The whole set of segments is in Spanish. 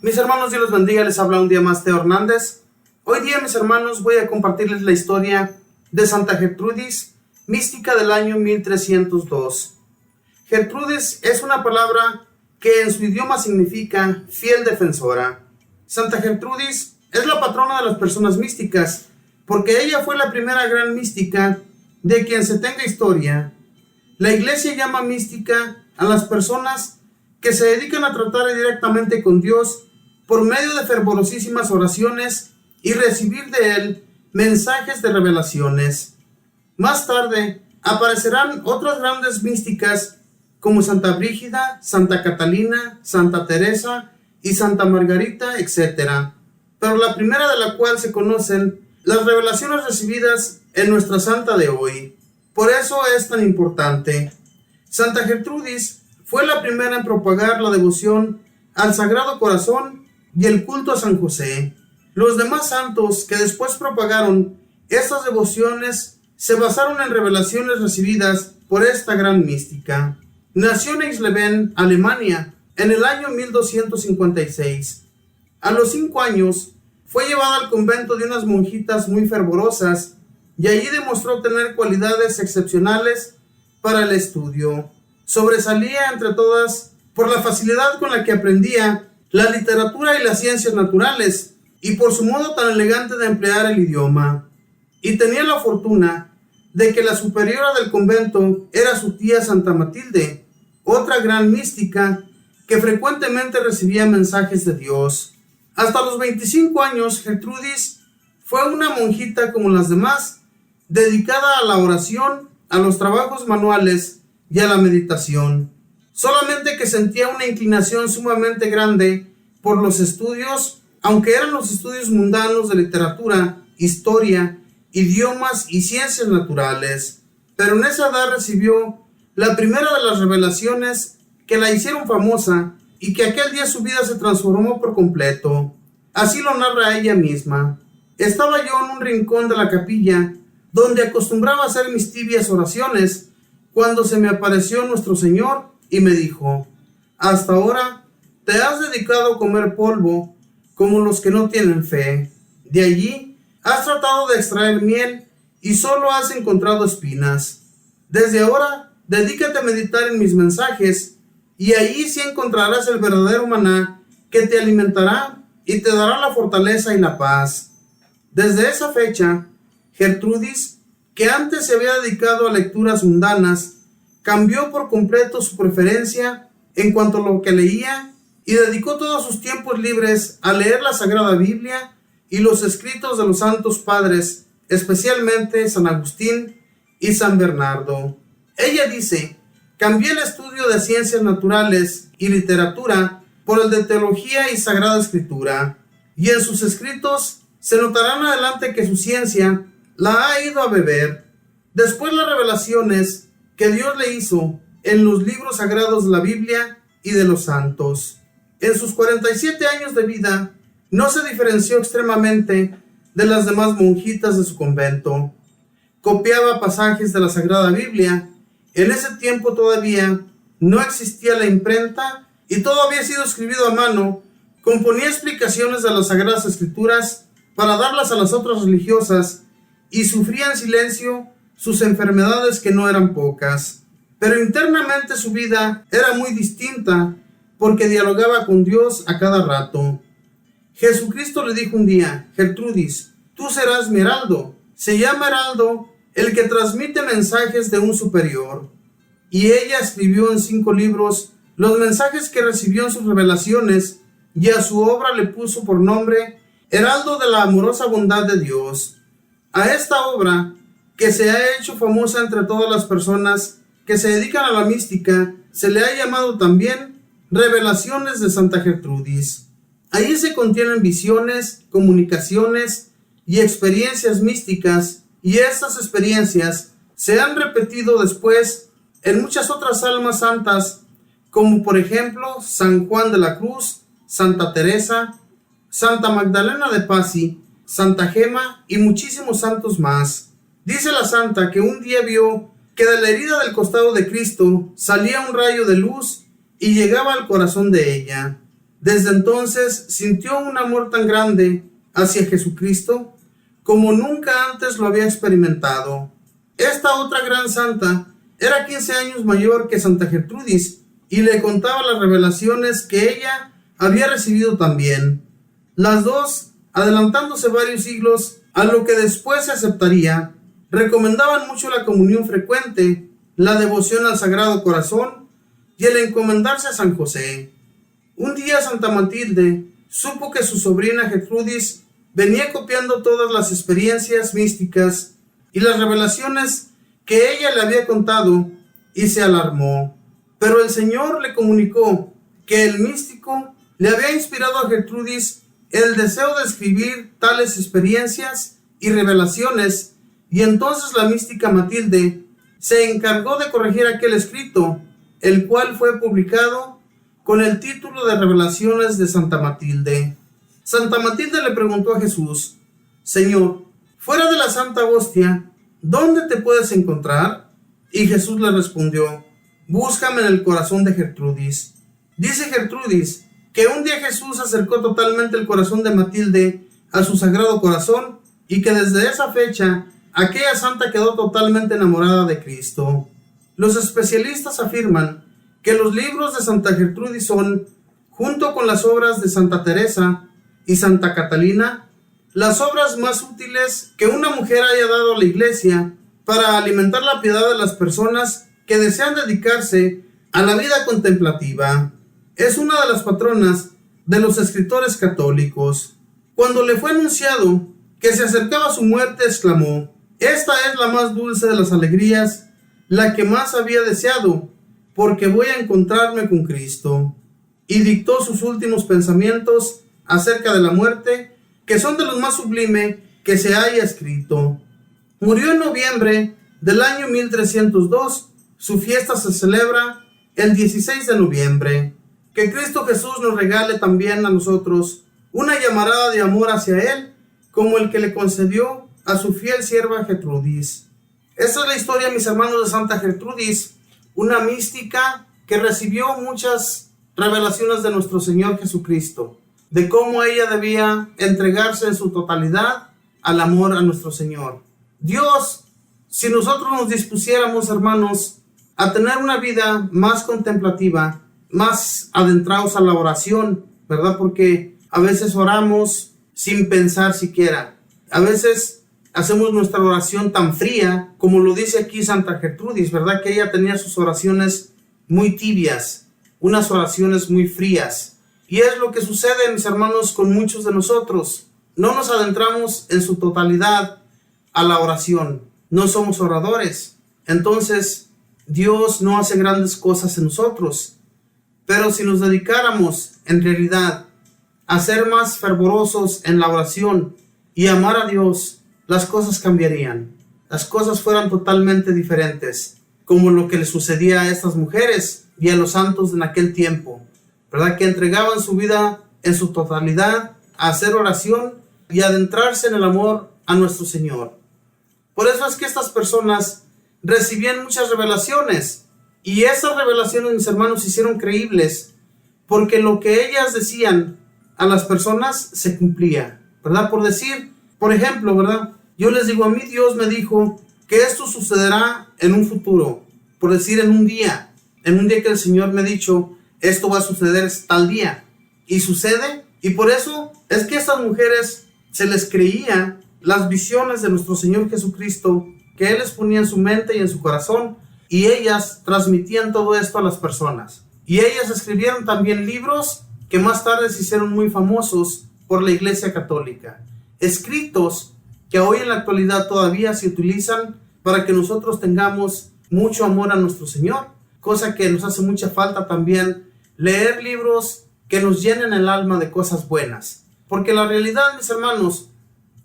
Mis hermanos, Dios los bendiga, les habla un día más Teo Hernández. Hoy día, mis hermanos, voy a compartirles la historia de Santa Gertrudis, mística del año 1302. Gertrudis es una palabra que en su idioma significa fiel defensora. Santa Gertrudis es la patrona de las personas místicas, porque ella fue la primera gran mística de quien se tenga historia. La Iglesia llama mística a las personas que se dedican a tratar directamente con Dios por medio de fervorosísimas oraciones y recibir de Él mensajes de revelaciones. Más tarde aparecerán otras grandes místicas como Santa Brígida, Santa Catalina, Santa Teresa y Santa Margarita, etc. Pero la primera de la cual se conocen las revelaciones recibidas en nuestra santa de hoy. Por eso es tan importante. Santa Gertrudis fue la primera en propagar la devoción al Sagrado Corazón y el culto a San José. Los demás santos que después propagaron estas devociones se basaron en revelaciones recibidas por esta gran mística. Nació en Eisleben, Alemania, en el año 1256. A los 5 años fue llevada al convento de unas monjitas muy fervorosas y allí demostró tener cualidades excepcionales para el estudio. Sobresalía entre todas por la facilidad con la que aprendía la literatura y las ciencias naturales y por su modo tan elegante de emplear el idioma. Y tenía la fortuna de que la superiora del convento era su tía Santa Matilde, otra gran mística que frecuentemente recibía mensajes de Dios. Hasta los 25 años, Gertrudis fue una monjita como las demás, dedicada a la oración, a los trabajos manuales y a la meditación. Solamente que sentía una inclinación sumamente grande por los estudios, aunque eran los estudios mundanos de literatura, historia, idiomas y ciencias naturales. Pero en esa edad recibió la primera de las revelaciones que la hicieron famosa y que aquel día su vida se transformó por completo. Así lo narra ella misma. Estaba yo en un rincón de la capilla donde acostumbraba a hacer mis tibias oraciones cuando se me apareció nuestro Señor y me dijo: hasta ahora te has dedicado a comer polvo como los que no tienen fe. De allí has tratado de extraer miel y solo has encontrado espinas. Desde ahora dedícate a meditar en mis mensajes y allí sí encontrarás el verdadero maná que te alimentará y te dará la fortaleza y la paz. Desde esa fecha, Gertrudis, que antes se había dedicado a lecturas mundanas, cambió por completo su preferencia en cuanto a lo que leía y dedicó todos sus tiempos libres a leer la Sagrada Biblia y los escritos de los santos padres, especialmente San Agustín y San Bernardo. Ella dice: cambié el estudio de ciencias naturales y literatura por el de teología y Sagrada Escritura, y en sus escritos se notarán adelante que su ciencia la ha ido a beber. Después las revelaciones que Dios le hizo en los libros sagrados de la Biblia y de los santos. En sus 47 años de vida no se diferenció extremadamente de las demás monjitas de su convento. Copiaba pasajes de la Sagrada Biblia. En ese tiempo todavía no existía la imprenta y todo había sido escrito a mano. Componía explicaciones de las Sagradas Escrituras para darlas a las otras religiosas y sufría en silencio sus enfermedades, que no eran pocas. Pero internamente su vida era muy distinta porque dialogaba con Dios a cada rato. Jesucristo le dijo un día: Gertrudis, tú serás mi heraldo. Se llama heraldo el que transmite mensajes de un superior. Y ella escribió en 5 libros los mensajes que recibió en sus revelaciones y a su obra le puso por nombre Heraldo de la amorosa bondad de Dios. A esta obra, que se ha hecho famosa entre todas las personas que se dedican a la mística, se le ha llamado también Revelaciones de Santa Gertrudis. Allí se contienen visiones, comunicaciones y experiencias místicas, y estas experiencias se han repetido después en muchas otras almas santas, como por ejemplo San Juan de la Cruz, Santa Teresa, Santa Magdalena de Pasi, Santa Gema y muchísimos santos más. Dice la santa que un día vio que de la herida del costado de Cristo salía un rayo de luz y llegaba al corazón de ella. Desde entonces sintió un amor tan grande hacia Jesucristo como nunca antes lo había experimentado. Esta otra gran santa era 15 años mayor que Santa Gertrudis y le contaba las revelaciones que ella había recibido también. Las dos, adelantándose varios siglos a lo que después se aceptaría, recomendaban mucho la comunión frecuente, la devoción al Sagrado Corazón y el encomendarse a San José. Un día Santa Matilde supo que su sobrina Gertrudis venía copiando todas las experiencias místicas y las revelaciones que ella le había contado y se alarmó. Pero el Señor le comunicó que el místico le había inspirado a Gertrudis el deseo de escribir tales experiencias y revelaciones, y entonces la mística Matilde se encargó de corregir aquel escrito, el cual fue publicado con el título de Revelaciones de Santa Matilde. Santa Matilde le preguntó a Jesús: Señor, fuera de la Santa Hostia, ¿dónde te puedes encontrar? Y Jesús le respondió: búscame en el corazón de Gertrudis. Dice Gertrudis que un día Jesús acercó totalmente el corazón de Matilde a su Sagrado Corazón y que desde esa fecha aquella santa quedó totalmente enamorada de Cristo. Los especialistas afirman que los libros de Santa Gertrudis son, junto con las obras de Santa Teresa y Santa Catalina, las obras más útiles que una mujer haya dado a la Iglesia para alimentar la piedad de las personas que desean dedicarse a la vida contemplativa. Es una de las patronas de los escritores católicos. Cuando le fue anunciado que se acercaba su muerte, exclamó: esta es la más dulce de las alegrías, la que más había deseado, porque voy a encontrarme con Cristo. Y dictó sus últimos pensamientos acerca de la muerte, que son de los más sublime que se haya escrito. Murió en noviembre del año 1302. Su fiesta se celebra el 16 de noviembre. Que Cristo Jesús nos regale también a nosotros una llamarada de amor hacia Él, como el que le concedió a su fiel sierva Gertrudis. Esta es la historia, mis hermanos, de Santa Gertrudis, una mística que recibió muchas revelaciones de nuestro Señor Jesucristo, de cómo ella debía entregarse en su totalidad al amor a nuestro Señor. Dios, si nosotros nos dispusiéramos, hermanos, a tener una vida más contemplativa, más adentrados a la oración, ¿verdad? Porque a veces oramos sin pensar siquiera. A veces hacemos nuestra oración tan fría, como lo dice aquí Santa Gertrudis, ¿verdad? Que ella tenía sus oraciones muy tibias, unas oraciones muy frías. Y es lo que sucede, mis hermanos, con muchos de nosotros. No nos adentramos en su totalidad a la oración. No somos oradores. Entonces, Dios no hace grandes cosas en nosotros. Pero si nos dedicáramos, en realidad, a ser más fervorosos en la oración y amar a Dios, las cosas cambiarían. Las cosas fueran totalmente diferentes, como lo que le sucedía a estas mujeres y a los santos en aquel tiempo, ¿verdad? Que entregaban su vida en su totalidad a hacer oración y adentrarse en el amor a nuestro Señor. Por eso es que estas personas recibían muchas revelaciones, y esas revelaciones, mis hermanos, se hicieron creíbles, porque lo que ellas decían a las personas se cumplía, ¿verdad? Por decir, por ejemplo, ¿verdad? Yo les digo, a mí Dios me dijo que esto sucederá en un futuro, por decir, en un día que el Señor me ha dicho, esto va a suceder tal día, y sucede. Y por eso es que a estas mujeres se les creía las visiones de nuestro Señor Jesucristo, que Él les ponía en su mente y en su corazón, y ellas transmitían todo esto a las personas. Y ellas escribieron también libros que más tarde se hicieron muy famosos por la Iglesia Católica. Escritos que hoy en la actualidad todavía se utilizan para que nosotros tengamos mucho amor a nuestro Señor. Cosa que nos hace mucha falta también, leer libros que nos llenen el alma de cosas buenas. Porque la realidad, mis hermanos,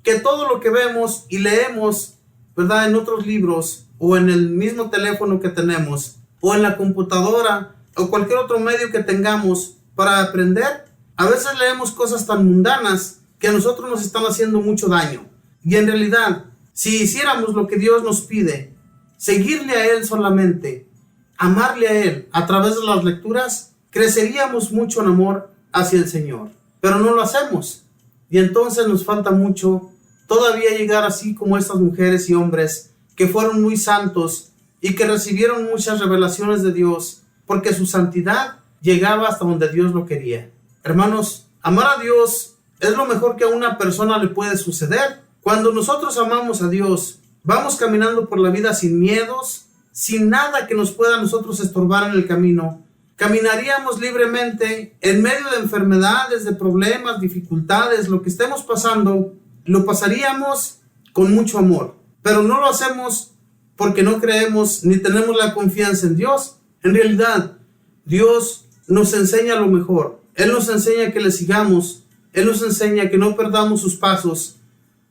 que todo lo que vemos y leemos, ¿verdad?, en otros libros, o en el mismo teléfono que tenemos, o en la computadora, o cualquier otro medio que tengamos para aprender, a veces leemos cosas tan mundanas que a nosotros nos están haciendo mucho daño. Y en realidad, si hiciéramos lo que Dios nos pide, seguirle a Él solamente, amarle a Él a través de las lecturas, creceríamos mucho en amor hacia el Señor, pero no lo hacemos. Y entonces nos falta mucho todavía llegar así como estas mujeres y hombres que fueron muy santos y que recibieron muchas revelaciones de Dios, porque su santidad llegaba hasta donde Dios lo quería. Hermanos, amar a Dios es lo mejor que a una persona le puede suceder. Cuando nosotros amamos a Dios, vamos caminando por la vida sin miedos, sin nada que nos pueda a nosotros estorbar en el camino. Caminaríamos libremente en medio de enfermedades, de problemas, dificultades, lo que estemos pasando, lo pasaríamos con mucho amor. Pero no lo hacemos porque no creemos ni tenemos la confianza en Dios. En realidad, Dios nos enseña lo mejor. Él nos enseña que le sigamos. Él nos enseña que no perdamos sus pasos.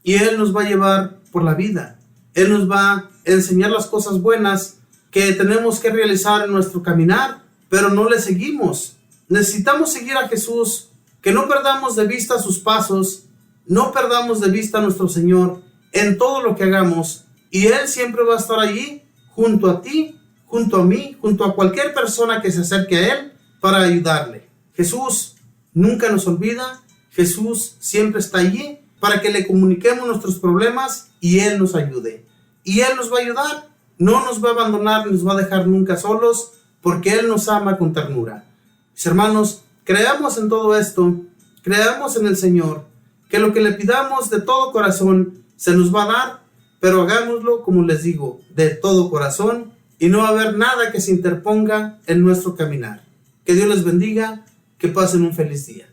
Y Él nos va a llevar por la vida. Él nos va a enseñar las cosas buenas que tenemos que realizar en nuestro caminar, pero no le seguimos. Necesitamos seguir a Jesús, que no perdamos de vista sus pasos, no perdamos de vista a nuestro Señor en todo lo que hagamos, y Él siempre va a estar allí, junto a ti, junto a mí, junto a cualquier persona que se acerque a Él para ayudarle. Jesús nunca nos olvida, Jesús siempre está allí para que le comuniquemos nuestros problemas y Él nos ayude. Y Él nos va a ayudar, no nos va a abandonar, ni nos va a dejar nunca solos, porque Él nos ama con ternura. Mis hermanos, creamos en todo esto, creamos en el Señor, que lo que le pidamos de todo corazón se nos va a dar, pero hagámoslo, como les digo, de todo corazón, y no va a haber nada que se interponga en nuestro caminar. Que Dios les bendiga, que pasen un feliz día.